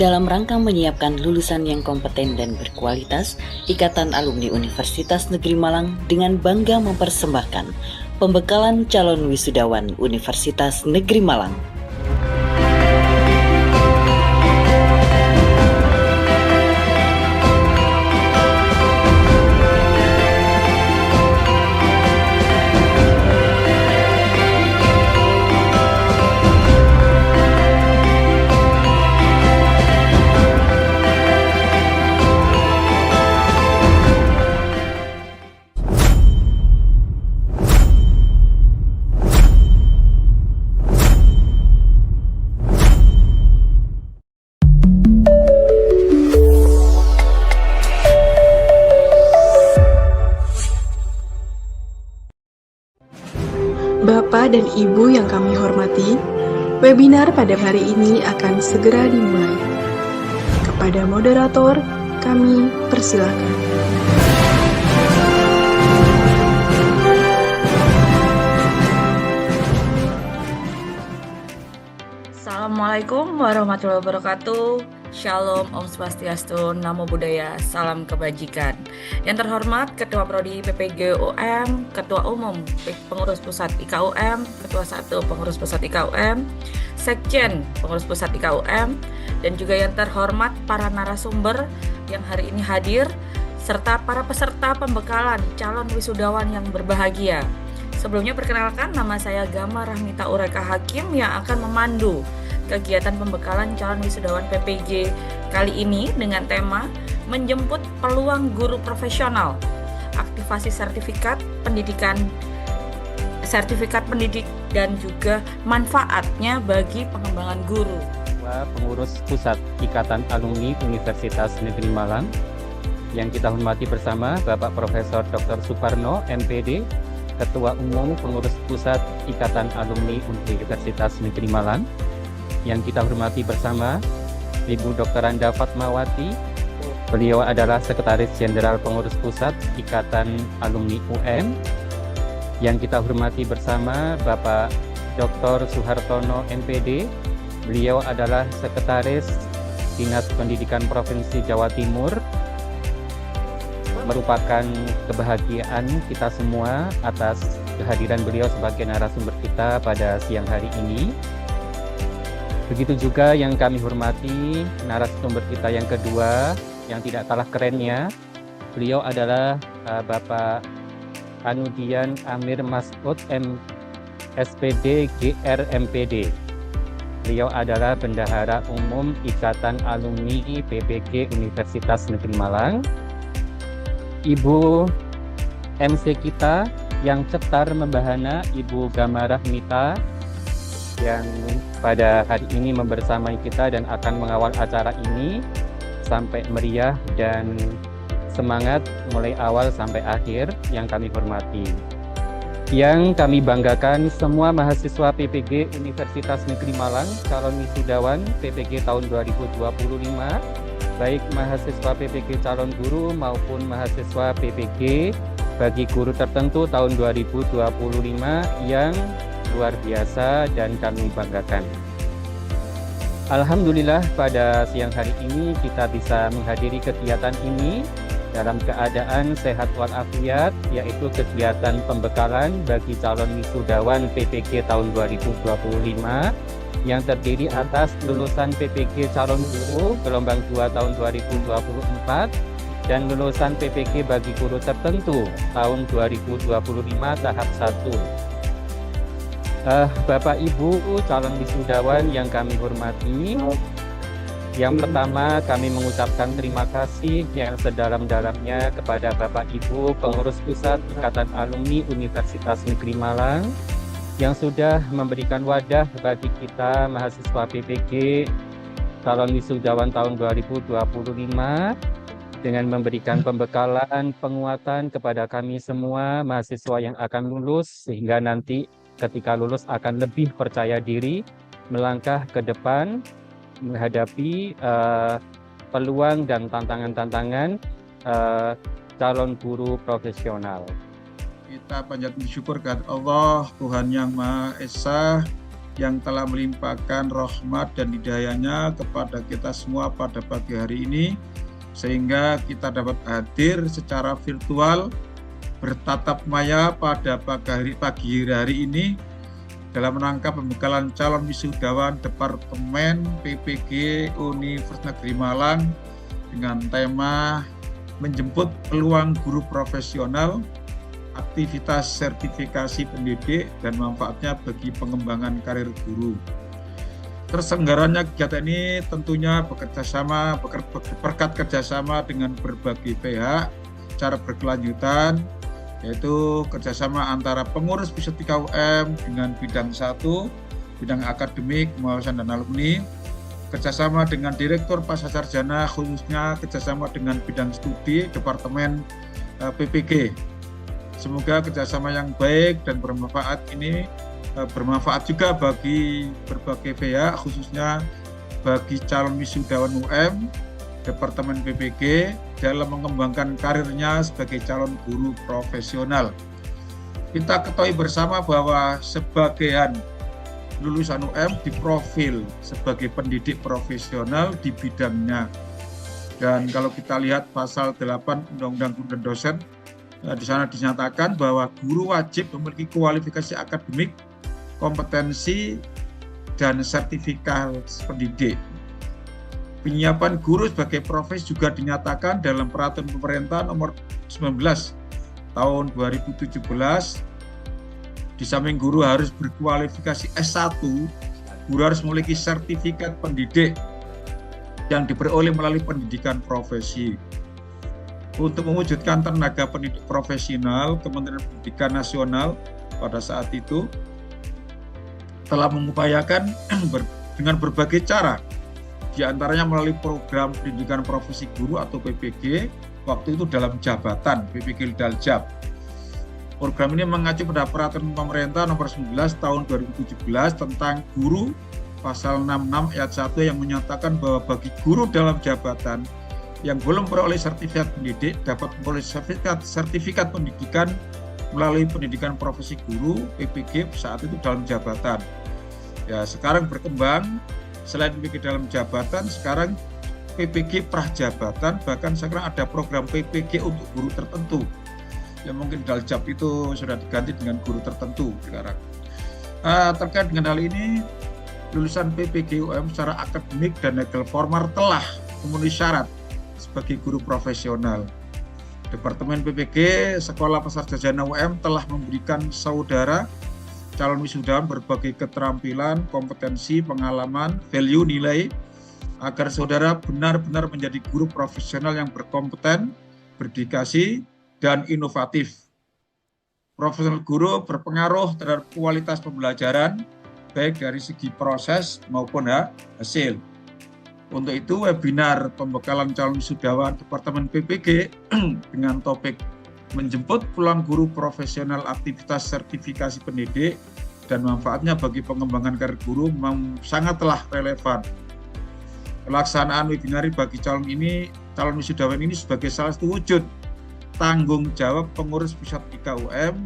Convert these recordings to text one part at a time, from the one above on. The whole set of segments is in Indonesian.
Dalam rangka menyiapkan lulusan yang kompeten dan berkualitas, Ikatan Alumni Universitas Negeri Malang dengan bangga mempersembahkan pembekalan calon wisudawan Universitas Negeri Malang. Bapak dan Ibu yang kami hormati, webinar pada hari ini akan segera dimulai. Kepada moderator, kami persilakan. Assalamualaikum warahmatullahi wabarakatuh. Shalom, Om Swastiastu, Namo Buddhaya, Salam Kebajikan. Yang terhormat Ketua Prodi PPG UM, Ketua Umum Pengurus Pusat IKUM, Ketua 1 Pengurus Pusat IKUM, Sekjen Pengurus Pusat IKUM, dan juga yang terhormat para narasumber yang hari ini hadir, serta para peserta pembekalan calon wisudawan yang berbahagia. Sebelumnya perkenalkan, nama saya Gama Rahmita Ureka Hakim yang akan memandu kegiatan pembekalan calon wisudawan PPG kali ini dengan tema menjemput peluang guru profesional, aktivasi sertifikat pendidik dan juga manfaatnya bagi pengembangan guru. Pengurus Pusat Ikatan Alumni Universitas Negeri Malang yang kita hormati bersama Bapak Profesor Dr. Suparno, MPD, Ketua Umum Pengurus Pusat Ikatan Alumni Universitas Negeri Malang, yang kita hormati bersama Ibu Dr. Anda Fatmawati, beliau adalah Sekretaris Jenderal Pengurus Pusat Ikatan Alumni UM, yang kita hormati bersama Bapak Dr. Suhartono, MPD, beliau adalah Sekretaris Dinas Pendidikan Provinsi Jawa Timur. Merupakan kebahagiaan kita semua atas kehadiran beliau sebagai narasumber kita pada siang hari ini. Begitu juga yang kami hormati narasumber kita yang kedua, yang tidak kalah kerennya, beliau adalah Bapak Anudian Amir Masud SPD GR MPD. Beliau adalah Bendahara Umum Ikatan Alumni PPG Universitas Negeri Malang. Ibu MC kita yang cetar membahana, Ibu Gama Rahmita, yang pada hari ini membersamai kita dan akan mengawal acara ini sampai meriah dan semangat mulai awal sampai akhir, yang kami hormati. Yang kami banggakan semua mahasiswa PPG Universitas Negeri Malang, calon wisudawan PPG tahun 2025, baik mahasiswa PPG calon guru maupun mahasiswa PPG bagi guru tertentu tahun 2025 yang luar biasa dan kami banggakan. Alhamdulillah pada siang hari ini kita bisa menghadiri kegiatan ini dalam keadaan sehat walafiat, yaitu kegiatan pembekalan bagi calon wisudawan PPG tahun 2025 yang terdiri atas lulusan PPG calon guru gelombang 2 tahun 2024 dan lulusan PPG bagi guru tertentu tahun 2025 tahap 1. Bapak Ibu calon wisudawan yang kami hormati, yang pertama kami mengucapkan terima kasih yang sedalam-dalamnya kepada Bapak Ibu Pengurus Pusat Ikatan Alumni Universitas Negeri Malang yang sudah memberikan wadah bagi kita mahasiswa PPG calon wisudawan tahun 2025 dengan memberikan pembekalan, penguatan kepada kami semua mahasiswa yang akan lulus, sehingga nanti ketika lulus akan lebih percaya diri melangkah ke depan menghadapi peluang dan tantangan-tantangan calon guru profesional. Kita panjat bersyukur kepada Allah, Tuhan Yang Maha Esa, yang telah melimpahkan rahmat dan hidayahnya kepada kita semua pada pagi hari ini, sehingga kita dapat hadir secara virtual bertatap maya pada pagi hari ini dalam rangka pembekalan calon wisudawan Departemen PPG Universitas Negeri Malang dengan tema menjemput peluang guru profesional, aktivitas sertifikasi pendidik dan manfaatnya bagi pengembangan karir guru. Terselenggaranya kegiatan ini tentunya berkat kerjasama dengan berbagai pihak secara berkelanjutan, yaitu kerjasama antara pengurus Wisetika UM dengan bidang 1, bidang akademik, pengawasan dan alumni, kerjasama dengan Direktur Pascasarjana, khususnya kerjasama dengan bidang studi Departemen PPG. Semoga kerjasama yang baik dan bermanfaat ini bermanfaat juga bagi berbagai pihak, khususnya bagi calon wisudawan UM, Departemen PPG dalam mengembangkan karirnya sebagai calon guru profesional. Kita ketahui bersama bahwa sebagian lulusan UM diprofil sebagai pendidik profesional di bidangnya. Dan kalau kita lihat pasal 8 Undang-Undang Guru dan Dosen, di sana dinyatakan bahwa guru wajib memiliki kualifikasi akademik, kompetensi, dan sertifikat pendidik. Penyiapan guru sebagai profesi juga dinyatakan dalam Peraturan Pemerintah Nomor 19 Tahun 2017. Di samping guru harus berkualifikasi S1, guru harus memiliki sertifikat pendidik yang diperoleh melalui pendidikan profesi. Untuk mewujudkan tenaga pendidik profesional, Kementerian Pendidikan Nasional pada saat itu telah mengupayakan dengan berbagai cara, di antaranya melalui program pendidikan profesi guru atau PPG, waktu itu dalam jabatan PPG Daljab. Program ini mengacu pada Peraturan Pemerintah Nomor 19 Tahun 2017 tentang guru, pasal 66 ayat 1 yang menyatakan bahwa bagi guru dalam jabatan yang belum beroleh sertifikat pendidik dapat memperoleh sertifikat pendidikan melalui pendidikan profesi guru PPG saat itu dalam jabatan. Ya, sekarang berkembang, selain PPG dalam jabatan, sekarang PPG prajabatan, bahkan sekarang ada program PPG untuk guru tertentu. Ya mungkin Daljab itu sudah diganti dengan guru tertentu sekarang. Terkait dengan hal ini, lulusan PPG UM secara akademik dan legal formal telah memenuhi syarat sebagai guru profesional. Departemen PPG Sekolah Pascasarjana UM telah memberikan saudara calon wisudawan berbagai keterampilan, kompetensi, pengalaman, value, nilai agar saudara benar-benar menjadi guru profesional yang berkompeten, berdedikasi, dan inovatif. Profesional guru berpengaruh terhadap kualitas pembelajaran, baik dari segi proses maupun hasil. Untuk itu, webinar pembekalan calon wisudawan Departemen PPG dengan topik menjemput peluang guru profesional aktivitas sertifikasi pendidik dan manfaatnya bagi pengembangan karir guru memang sangatlah relevan. Pelaksanaan webinar bagi calon wisudawan ini sebagai salah satu wujud tanggung jawab pengurus Wisetika UM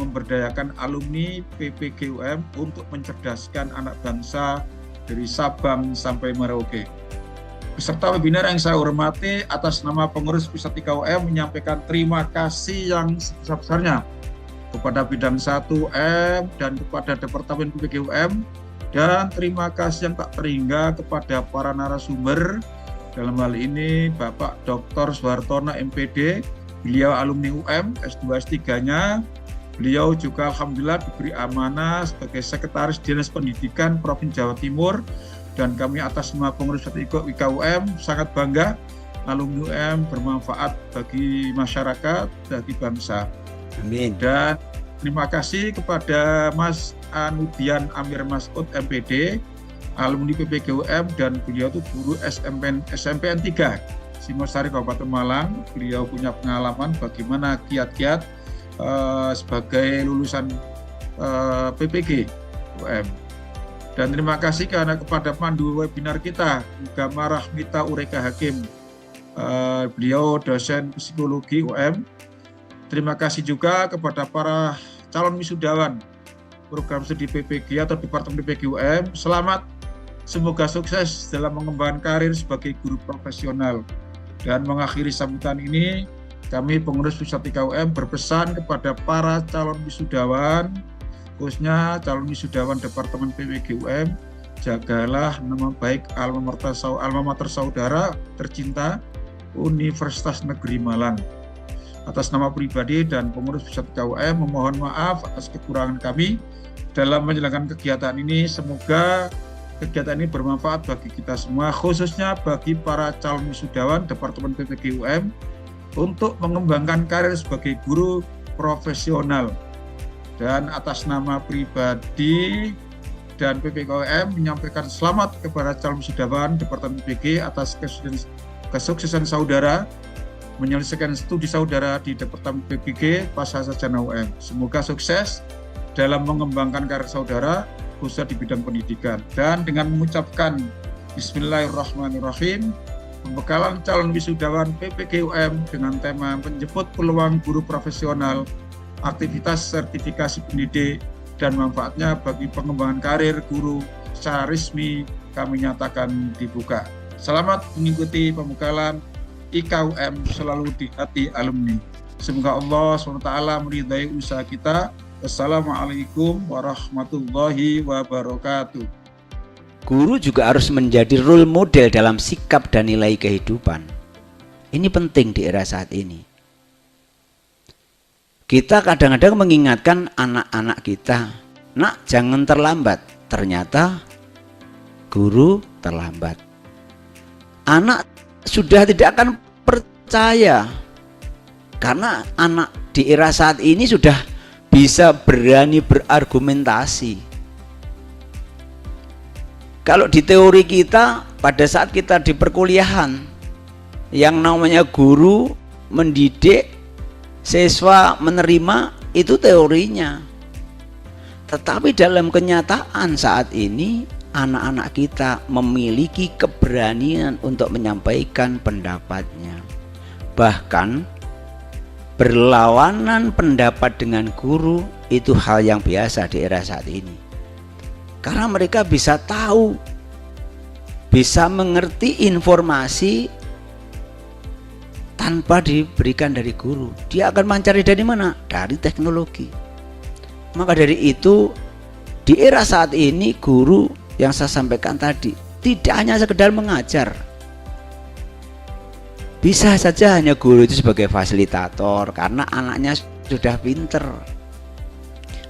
memberdayakan alumni PPG UM untuk mencerdaskan anak bangsa dari Sabang sampai Merauke. Peserta webinar yang saya hormati, atas nama pengurus Wisetika UM menyampaikan terima kasih yang sebesar-besarnya kepada bidang 1M dan kepada Departemen PPG UM, dan terima kasih yang tak terhingga kepada para narasumber, dalam hal ini Bapak Dr. Suhartono MPD, beliau alumni UM, S2 S3-nya, beliau juga alhamdulillah diberi amanah sebagai Sekretaris Dinas Pendidikan Provinsi Jawa Timur, dan kami atas nama pengurus Wisetika UM sangat bangga alumni UM bermanfaat bagi masyarakat, bagi bangsa. Amin. Dan terima kasih kepada Mas Anudian Amir Masud MPD, alumni PPG UM, dan beliau itu guru SMPN 3 Singosari Kabupaten Malang. Beliau punya pengalaman bagaimana kiat-kiat sebagai lulusan PPG UM. Dan terima kasih karena kepada pandu webinar kita, Gama Rahmita Ureka Hakim, beliau dosen psikologi UM. Terima kasih juga kepada para calon wisudawan program studi PPG atau Departemen PPG UM. Selamat, semoga sukses dalam mengembangkan karir sebagai guru profesional. Dan mengakhiri sambutan ini, kami pengurus Pusat IKUM berpesan kepada para calon wisudawan, khususnya calon wisudawan Departemen PPG UM, jagalah nama baik alma mater saudara tercinta Universitas Negeri Malang. Atas nama pribadi dan pengurus Pusat IKUM memohon maaf atas kekurangan kami dalam menjalankan kegiatan ini. Semoga kegiatan ini bermanfaat bagi kita semua, khususnya bagi para calon wisudawan Departemen PPG UM untuk mengembangkan karir sebagai guru profesional. Dan atas nama pribadi dan PPKUM menyampaikan selamat kepada calon wisudawan Departemen PPG atas kesuksesan saudara menyelesaikan studi saudara di Departemen PPG Pasca Sarjana UM. Semoga sukses dalam mengembangkan karir saudara khususnya di bidang pendidikan. Dan dengan mengucapkan Bismillahirrahmanirrahim, pembekalan calon wisudawan PPG UM dengan tema menjemput peluang guru profesional, aktivitas sertifikasi pendidik dan manfaatnya bagi pengembangan karir guru secara resmi kami nyatakan dibuka. Selamat mengikuti pembekalan IKUM selalu di hati alumni. Semoga Allah SWT meridai usaha kita. Wassalamualaikum warahmatullahi wabarakatuh. Guru juga harus menjadi role model dalam sikap dan nilai kehidupan. Ini penting di era saat ini. Kita kadang-kadang mengingatkan anak-anak kita, nak jangan terlambat. Ternyata guru terlambat. Anak sudah tidak akan percaya. Karena anak di era saat ini sudah bisa berani berargumentasi. Kalau di teori kita, pada saat kita di perkuliahan, yang namanya guru mendidik, siswa menerima, itu teorinya. Tetapi dalam kenyataan saat ini, anak-anak kita memiliki keberanian untuk menyampaikan pendapatnya. Bahkan berlawanan pendapat dengan guru itu hal yang biasa di era saat ini. Karena mereka bisa tahu, bisa mengerti informasi tanpa diberikan dari guru. Dia akan mencari dari mana? Dari teknologi. Maka dari itu, di era saat ini guru yang saya sampaikan tadi tidak hanya sekedar mengajar. Bisa saja hanya guru itu sebagai fasilitator karena anaknya sudah pinter,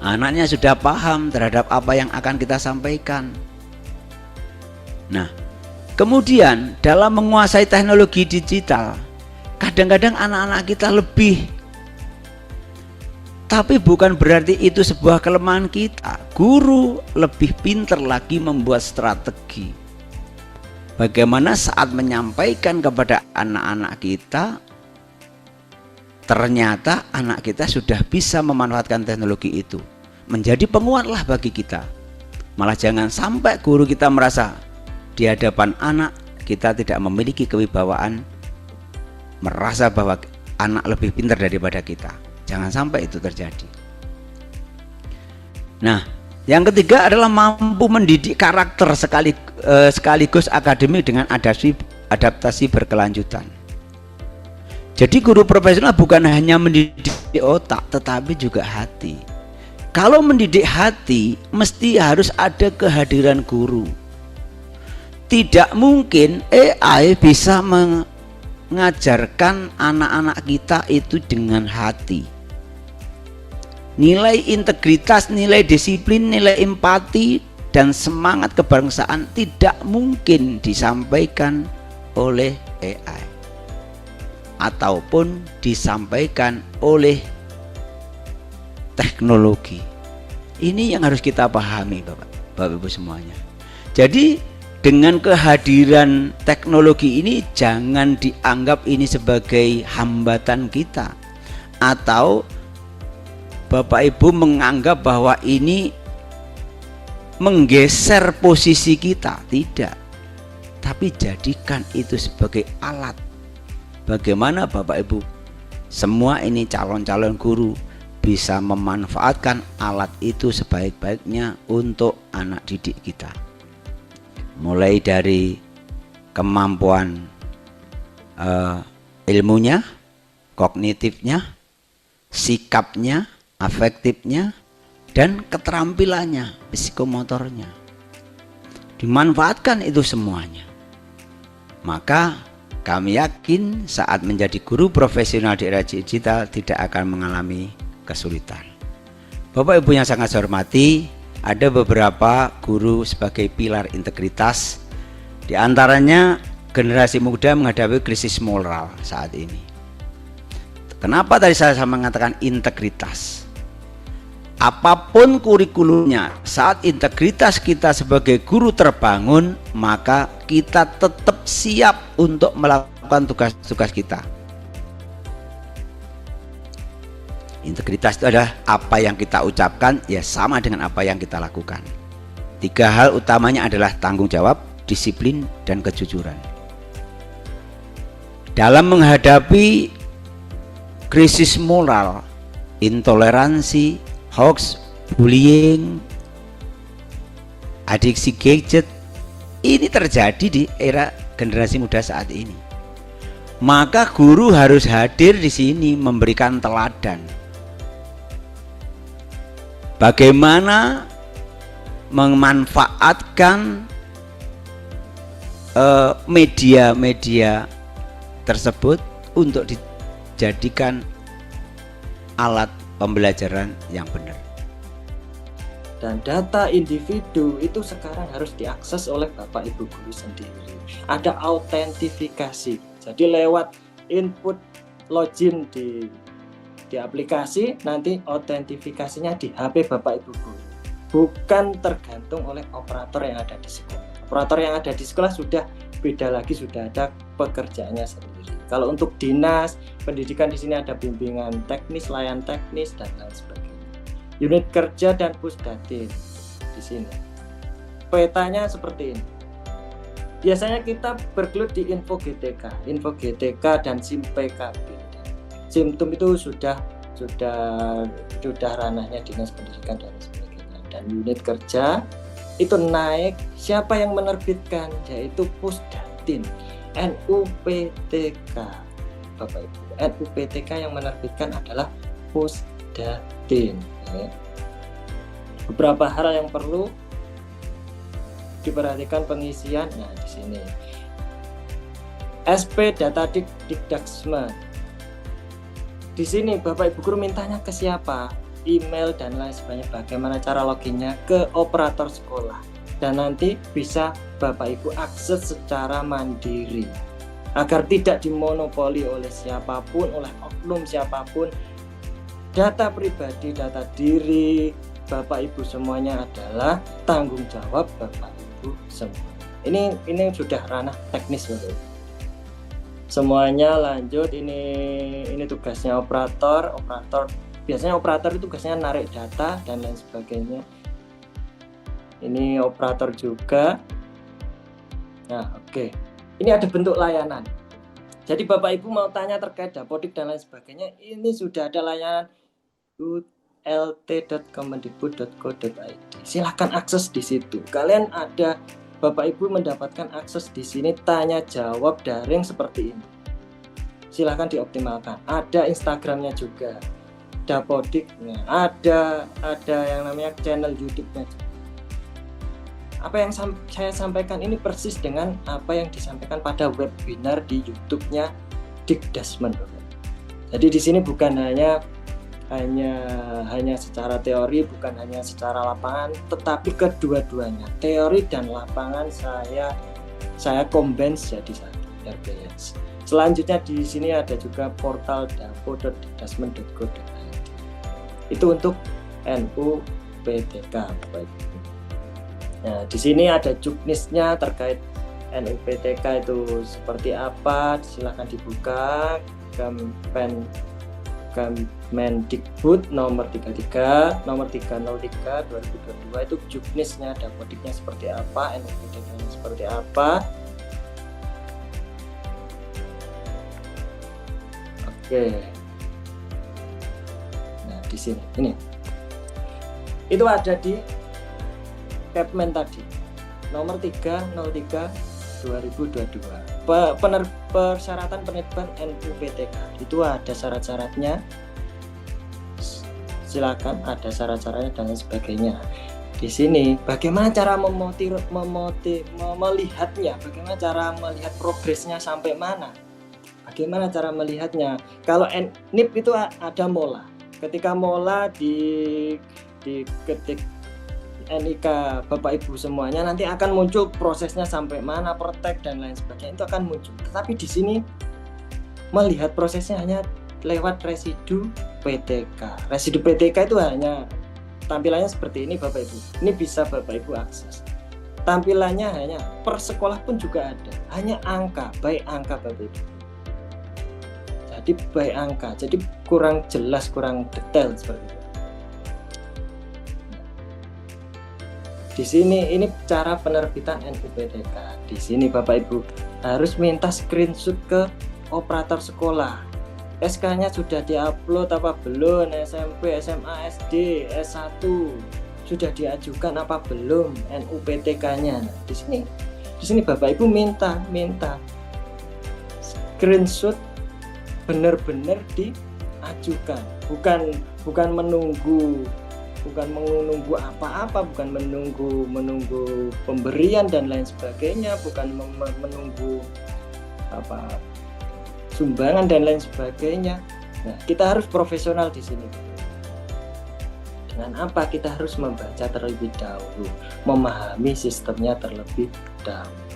anaknya sudah paham terhadap apa yang akan kita sampaikan. Nah, kemudian dalam menguasai teknologi digital, kadang-kadang anak-anak kita lebih. Tapi bukan berarti itu sebuah kelemahan kita. Guru lebih pinter lagi membuat strategi. Bagaimana saat menyampaikan kepada anak-anak kita, ternyata anak kita sudah bisa memanfaatkan teknologi itu. Menjadi penguatlah bagi kita. Malah jangan sampai guru kita merasa di hadapan anak kita tidak memiliki kewibawaan, merasa bahwa anak lebih pintar daripada kita. Jangan sampai itu terjadi. Nah, yang ketiga adalah mampu mendidik karakter sekaligus akademik dengan adaptasi berkelanjutan. Jadi guru profesional bukan hanya mendidik otak, tetapi juga hati. Kalau mendidik hati, mesti harus ada kehadiran guru. Tidak mungkin AI bisa mengajarkan anak-anak kita itu dengan hati. Nilai integritas, nilai disiplin, nilai empati, dan semangat kebangsaan tidak mungkin disampaikan oleh AI ataupun disampaikan oleh teknologi. Ini yang harus kita pahami, Bapak Ibu semuanya. Jadi dengan kehadiran teknologi ini jangan dianggap ini sebagai hambatan kita, atau Bapak Ibu menganggap bahwa ini menggeser posisi kita. Tidak. Tapi jadikan itu sebagai alat. Bagaimana Bapak Ibu semua ini calon-calon guru bisa memanfaatkan alat itu sebaik-baiknya untuk anak didik kita. Mulai dari kemampuan ilmunya, kognitifnya, sikapnya, afektifnya, dan keterampilannya, psikomotornya. Dimanfaatkan itu semuanya. Maka kami yakin saat menjadi guru profesional di era digital tidak akan mengalami kesulitan. Bapak Ibu yang sangat saya hormati, ada beberapa guru sebagai pilar integritas. Di antaranya generasi muda menghadapi krisis moral saat ini. Kenapa tadi saya mengatakan integritas? Apapun kurikulumnya, saat integritas kita sebagai guru terbangun, maka kita tetap siap untuk melakukan tugas-tugas kita. Integritas itu adalah apa yang kita ucapkan ya sama dengan apa yang kita lakukan. 3 hal utamanya adalah tanggung jawab, disiplin, dan kejujuran. Dalam menghadapi krisis moral, intoleransi, hoax, bullying, adiksi gadget, ini terjadi di era generasi muda saat ini. Maka guru harus hadir di sini memberikan teladan. Bagaimana memanfaatkan media-media tersebut untuk dijadikan alat pembelajaran yang benar. Dan data individu itu sekarang harus diakses oleh Bapak Ibu guru sendiri. Ada autentifikasi. Jadi lewat input login di aplikasi, nanti autentifikasinya di HP Bapak Ibu guru. Bukan tergantung oleh operator yang ada di sekolah. Operator yang ada di sekolah sudah beda lagi, sudah ada pekerjaannya sendiri. Kalau untuk dinas pendidikan di sini ada bimbingan teknis, layan teknis, dan lain sebagainya. Unit kerja dan pusdatin di sini. Petanya seperti ini. Biasanya kita bergelut di info GTK dan SIM PKB. Simtum itu sudah ranahnya dinas pendidikan dan sebagainya. Dan unit kerja itu naik, siapa yang menerbitkan? Yaitu Pusdatin, NUPTK. Bapak Ibu, NUPTK yang menerbitkan adalah Pusdatin. Beberapa hal yang perlu diperhatikan pengisian. Nah, di sini SP Data Dikdaksme. Di sini Bapak Ibu guru mintanya ke siapa? Email dan lain sebagainya. Bagaimana cara loginnya? Ke operator sekolah. Dan nanti bisa Bapak Ibu akses secara mandiri. Agar tidak dimonopoli oleh siapapun, oleh oknum siapapun. Data pribadi, data diri Bapak Ibu semuanya adalah tanggung jawab Bapak Ibu semua. Ini sudah ranah teknis Bapak Ibu. Semuanya lanjut, ini tugasnya operator. Biasanya operator itu tugasnya narik data dan lain sebagainya. Ini operator juga. Nah, oke. Ini ada bentuk layanan. Jadi Bapak Ibu mau tanya terkait dapodik dan lain sebagainya, ini sudah ada layanan ult.kemendikbud.go.id. Silahkan akses di situ. Kalian ada, Bapak Ibu mendapatkan akses di sini tanya jawab daring seperti ini. Silahkan dioptimalkan. Ada Instagramnya juga, dapodiknya, ada yang namanya channel YouTube-nya. Apa yang saya sampaikan ini persis dengan apa yang disampaikan pada webinar di YouTube-nya Dikdasmen. Jadi di sini bukan hanya secara teori, bukan hanya secara lapangan, tetapi kedua-duanya, teori dan lapangan saya combine jadi satu, RPS. Selanjutnya di sini ada juga portal dapo.dikdasmen.go.id. Itu untuk NUPTK. Nah, di sini ada juknisnya terkait NUPTK itu seperti apa, silahkan dibuka. Kemendikbud nomor 33 nomor 303 2022 itu juknisnya, dapodiknya seperti apa, NUPTK-nya seperti apa. Oke. Nah, di sini. Ini. Itu ada di Kepmen tadi. Nomor 303/2022. Persyaratan penerbitan NUPTK. Itu ada syarat-syaratnya. Silakan, ada syarat-syaratnya dan lain sebagainya. Di sini bagaimana cara melihatnya, bagaimana cara melihat progresnya sampai mana, bagaimana cara melihatnya. Kalau NIP itu ada mola, ketika mola diketik NIK Bapak Ibu semuanya, nanti akan muncul prosesnya sampai mana, pertek dan lain sebagainya, itu akan muncul. Tetapi di sini melihat prosesnya hanya lewat residu PTK. Residu PTK itu hanya tampilannya seperti ini Bapak Ibu. Ini bisa Bapak Ibu akses. Tampilannya hanya per sekolah pun juga ada. Hanya angka, baik angka Bapak Ibu. Jadi baik angka. Jadi kurang jelas, kurang detail seperti itu. Di sini ini cara penerbitan NUPTK. Di sini Bapak Ibu harus minta screenshot ke operator sekolah. SK-nya sudah diupload apa belum? SMP, SMA, SD, S1 sudah diajukan apa belum? NUPTK-nya. Nah, di sini Bapak Ibu minta screenshot benar-benar diajukan. Bukan menunggu apa-apa, bukan menunggu pemberian dan lain sebagainya, bukan menunggu sumbangan dan lain sebagainya. Nah, kita harus profesional di sini. Dengan apa? Kita harus membaca terlebih dahulu, memahami sistemnya terlebih dahulu.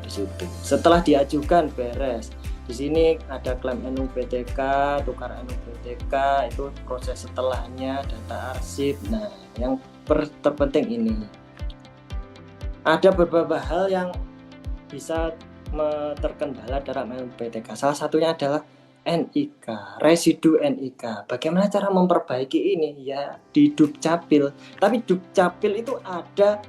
Di situ. Setelah diajukan beres. Di sini ada klaim NUPTK, tukar NUPTK, itu proses setelahnya, data arsip. Nah, yang terpenting ini. Ada beberapa hal yang bisa terkendala dalam NUPTK. Salah satunya adalah NIK, residu NIK. Bagaimana cara memperbaiki ini? Ya di Dukcapil. Tapi Dukcapil itu ada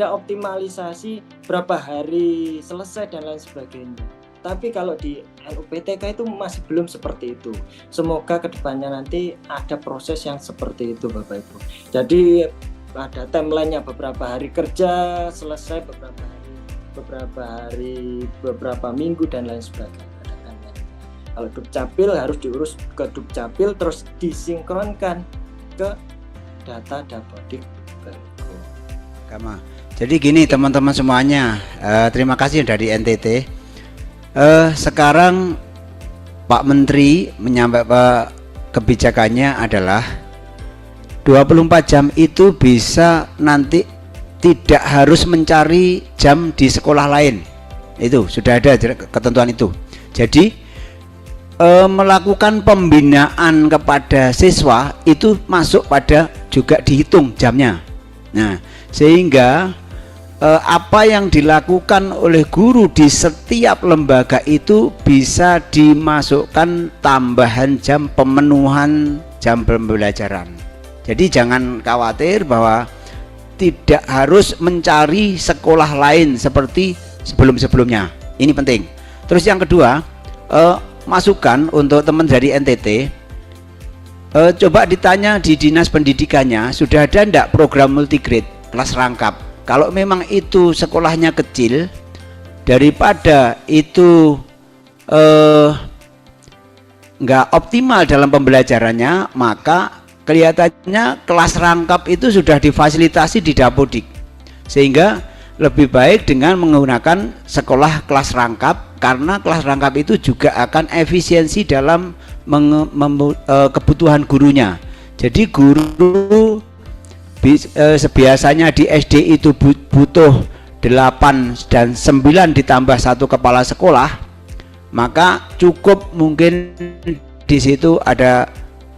optimalisasi berapa hari selesai dan lain sebagainya. Tapi kalau di NUPTK itu masih belum seperti itu. Semoga kedepannya nanti ada proses yang seperti itu Bapak Ibu. Jadi ada timeline-nya, beberapa hari kerja selesai, beberapa minggu dan lain sebagainya. Kalau Dukcapil harus diurus ke Dukcapil, terus disinkronkan ke data Dapodik. Jadi gini teman-teman semuanya, terima kasih dari NTT. Sekarang Pak Menteri menyampaikan kebijakannya adalah 24 jam itu bisa nanti tidak harus mencari jam di sekolah lain. Itu sudah ada ketentuan itu. Jadi melakukan pembinaan kepada siswa itu masuk pada juga dihitung jamnya. Nah, sehingga apa yang dilakukan oleh guru di setiap lembaga itu bisa dimasukkan tambahan jam, pemenuhan jam pembelajaran. Jadi jangan khawatir bahwa tidak harus mencari sekolah lain seperti sebelum-sebelumnya. Ini penting. Terus yang kedua, masukan untuk teman dari NTT, coba ditanya di dinas pendidikannya, sudah ada enggak program multigrade kelas rangkap? Kalau memang itu sekolahnya kecil, daripada itu enggak optimal dalam pembelajarannya, maka kelihatannya kelas rangkap itu sudah difasilitasi di Dapodik, sehingga lebih baik dengan menggunakan sekolah kelas rangkap, karena kelas rangkap itu juga akan efisiensi dalam kebutuhan gurunya. Jadi guru sebiasanya di SD itu butuh 8 dan 9 ditambah 1 kepala sekolah, maka cukup mungkin di situ ada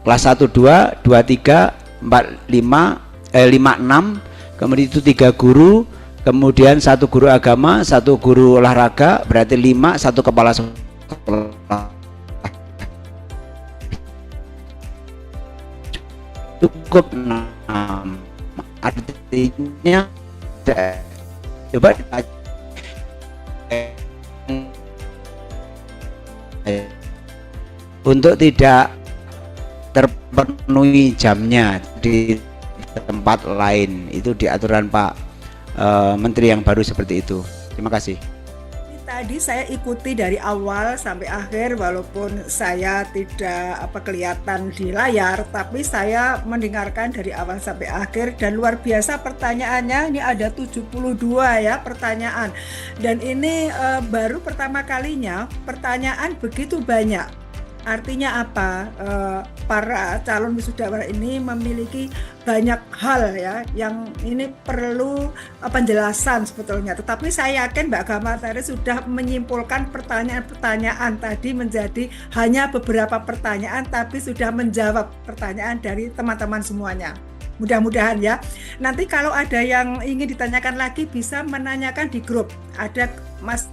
kelas 1, 2, 2, 3, 4, 5, 5, 6, kemudian itu 3 guru, kemudian 1 guru agama, 1 guru olahraga, berarti 5, 1 kepala sekolah. Cukup 6. Artinya coba untuk tidak memenuhi jamnya di tempat lain. Itu di aturan Pak Menteri yang baru seperti itu. Terima kasih. Tadi saya ikuti dari awal sampai akhir, walaupun saya tidak kelihatan di layar, tapi saya mendengarkan dari awal sampai akhir, dan luar biasa pertanyaannya. Ini ada 72 ya pertanyaan, dan ini baru pertama kalinya pertanyaan begitu banyak. Artinya apa? Para calon wisudawan ini memiliki banyak hal ya yang ini perlu penjelasan sebetulnya. Tetapi saya yakin Mbak Gama tadi sudah menyimpulkan pertanyaan-pertanyaan tadi menjadi hanya beberapa pertanyaan, tapi sudah menjawab pertanyaan dari teman-teman semuanya. Mudah-mudahan ya. Nanti kalau ada yang ingin ditanyakan lagi bisa menanyakan di grup. Ada Mas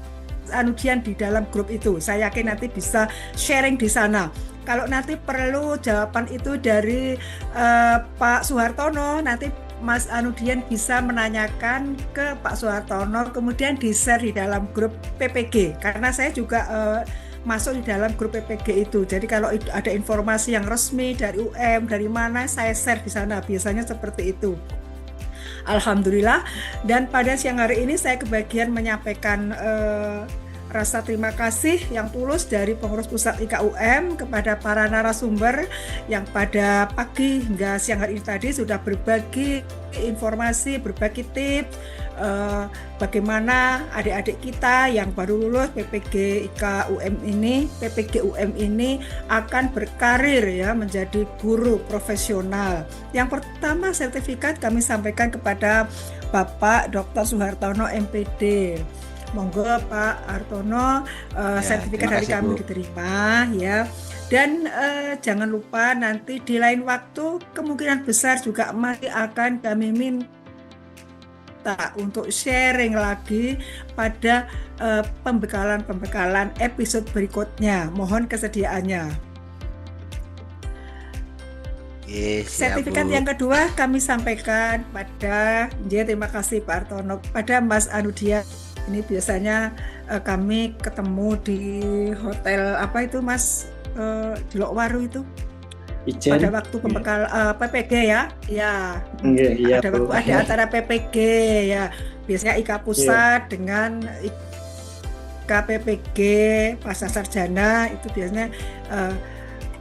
Anudian di dalam grup itu. Saya yakin nanti bisa sharing di sana. Kalau nanti perlu jawaban itu dari Pak Suhartono, nanti Mas Anudian bisa menanyakan ke Pak Suhartono, kemudian di-share di dalam grup PPG. Karena saya juga masuk di dalam grup PPG itu. Jadi kalau ada informasi yang resmi dari UM, dari mana, saya share di sana. Biasanya seperti itu. Alhamdulillah. Dan pada siang hari ini saya kebagian menyampaikan rasa terima kasih yang tulus dari pengurus pusat IKUM kepada para narasumber yang pada pagi hingga siang hari ini tadi sudah berbagi informasi, berbagi tips bagaimana adik-adik kita yang baru lulus PPG IKUM ini, PPG UM ini akan berkarir ya menjadi guru profesional. Yang pertama sertifikat kami sampaikan kepada Bapak Dr. Suhartono MPD. Monggo Pak Hartono, sertifikat dari kami diterima ya. Dan jangan lupa nanti di lain waktu kemungkinan besar juga masih akan kami minta untuk sharing lagi pada pembekalan episode berikutnya. Mohon kesediaannya. Yes, Sertifikat yang kedua kami sampaikan pada, terima kasih Pak Hartono, pada Mas Anudian. Ini biasanya kami ketemu di hotel apa itu Mas, di Lokwaru itu. Ijen. Pada waktu pembekal PPG ya, iya, ada waktu ada acara PPG ya, biasanya IKA Pusat dengan IKA PPG Pasca Sarjana itu biasanya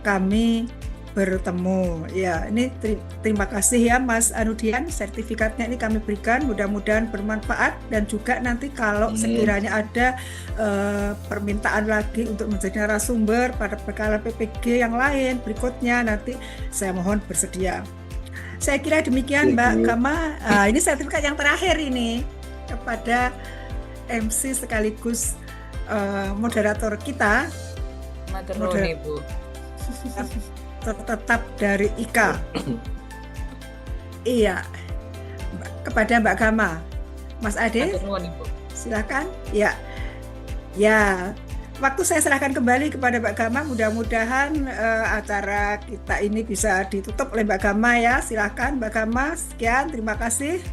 kami bertemu ya. Ini terima kasih ya Mas Anudian, sertifikatnya ini kami berikan, mudah-mudahan bermanfaat. Dan juga nanti kalau sekiranya ada permintaan lagi untuk menjadi narasumber pada bekalan PPG yang lain berikutnya, nanti saya mohon bersedia. Saya kira demikian Mbak Gama. Ini sertifikat yang terakhir ini kepada MC sekaligus moderator kita, Maturnuun Ibu, tetap dari IKA. Iya, kepada Mbak Gama. Mas Ade, silakan. Ya, waktu saya serahkan kembali kepada Mbak Gama. Mudah-mudahan acara kita ini bisa ditutup oleh Mbak Gama ya. Silakan Mbak Gama. Sekian, terima kasih.